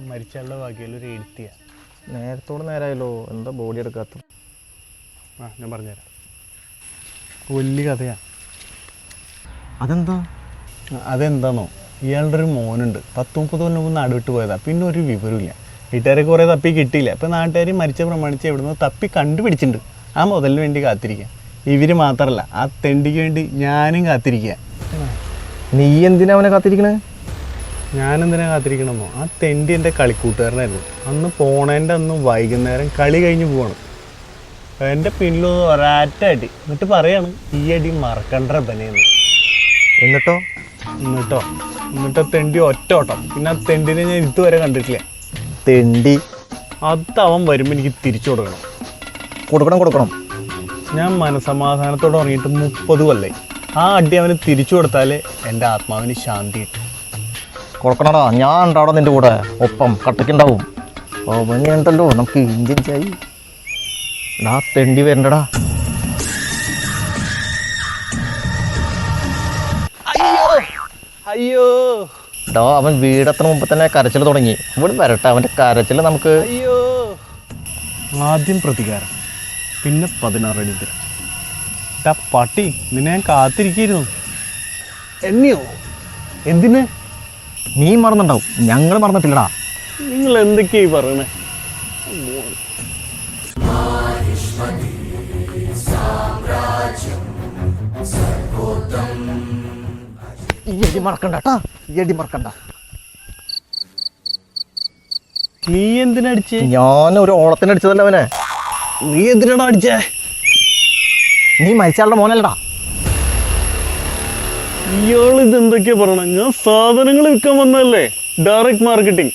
മരിച്ചുള്ള ബാക്കിയുള്ള ഒരു എഴുത്തിയ നേരത്തോട് നേരമായല്ലോ, എന്താ ബോഡി എടുക്കാത്ത? ഞാൻ പറഞ്ഞുതരാം. വലിയ കഥയാണ്. അതെന്താ? അതെന്താണോ, ഇയാളുടെ ഒരു മോനുണ്ട്. 10-30 കൊല്ലം മുമ്പ് നാട് വിട്ട് പോയതാണ്. പിന്നെ ഒരു വിവരമില്ല. വീട്ടുകാരെ കുറേ തപ്പി കിട്ടിയില്ല. ഇപ്പം നാട്ടുകാർ മരിച്ച പ്രമാണിച്ച് എവിടെ നിന്ന് തപ്പി കണ്ടുപിടിച്ചിട്ടുണ്ട്. ആ മുതലിന് വേണ്ടി കാത്തിരിക്കുക. ഇവർ മാത്രമല്ല, ആ തെണ്ടിക്ക് വേണ്ടി ഞാനും കാത്തിരിക്കുക. നീ എന്തിനാ അവനെ കാത്തിരിക്കണേ? ഞാനെന്തിനാ കാത്തിരിക്കണമെന്നോ, ആ തെണ്ടി എൻ്റെ കളിക്കൂട്ടുകാരനായിരുന്നു. അന്ന് പോണേൻ്റെ അന്ന് വൈകുന്നേരം കളി കഴിഞ്ഞ് പോവാണ്. എൻ്റെ പിന്നിലൊന്ന് ഒരാറ്റ അടി. എന്നിട്ട് പറയാണ്, ഈ അടി മറക്കണ്ട ബനേന്ന്. എന്നിട്ടോ എന്നിട്ട് തെണ്ടി ഒറ്റ ഓട്ടം. പിന്നെ ആ തെണ്ടിനെ ഞാൻ ഇതുവരെ കണ്ടിട്ടില്ല. തെണ്ടി അത് അവൻ വരുമ്പോൾ എനിക്ക് തിരിച്ചു കൊടുക്കണം. ഞാൻ മനസമാധാനത്തോടെ ഉറങ്ങിയിട്ട് 30 കൊല്ലായി. ആ അടി അവന് തിരിച്ചു കൊടുത്താലേ എൻ്റെ ആത്മാവിന് ശാന്തി കിട്ടും. കൊടുക്കണടാ, ഞാൻ ഉണ്ടാവണം നിൻ്റെ കൂടെ, ഒപ്പം കട്ടക്കുണ്ടാവും. ഉണ്ടല്ലോ നമുക്ക് ഇന്ത്യൻ ചായി. ഡാ തെണ്ടി വരണ്ടടാ. അയ്യോ ഡാ അവൻ വീടെത്തുന്ന മുമ്പ് തന്നെ കരച്ചിൽ തുടങ്ങി. ഇവിടെ വരട്ടെ, അവൻ്റെ കരച്ചിൽ നമുക്ക്. അയ്യോ, ആദ്യം പ്രതികാരം, പിന്നെ 16 അടിയന്തരം. പട്ടി, നിന്നെ ഞാൻ കാത്തിരിക്കുന്നു. എന്നെയോ? എന്തിന്? നീ മറന്നുണ്ടാവും, ഞങ്ങൾ മറന്നിട്ടില്ലടാ. നിങ്ങൾ എന്തൊക്കെയായി പറയണേ? ഈ അടി മറക്കണ്ട. നീ എന്തിനടിച്ചേ? ഞാൻ ഒരു ഓളത്തിന് അടിച്ചതല്ല അവനെ. നീ എന്തിനാണ് അടിച്ചേ? നീ മരിച്ചാളുടെ മോനല്ലടാ. ഇയാൾ ഇതെന്തൊക്കെയാ പറയണേ? ഞാൻ സാധനങ്ങൾ വിൽക്കാൻ വന്നതല്ലേ, ഡയറക്റ്റ് മാർക്കറ്റിംഗ്.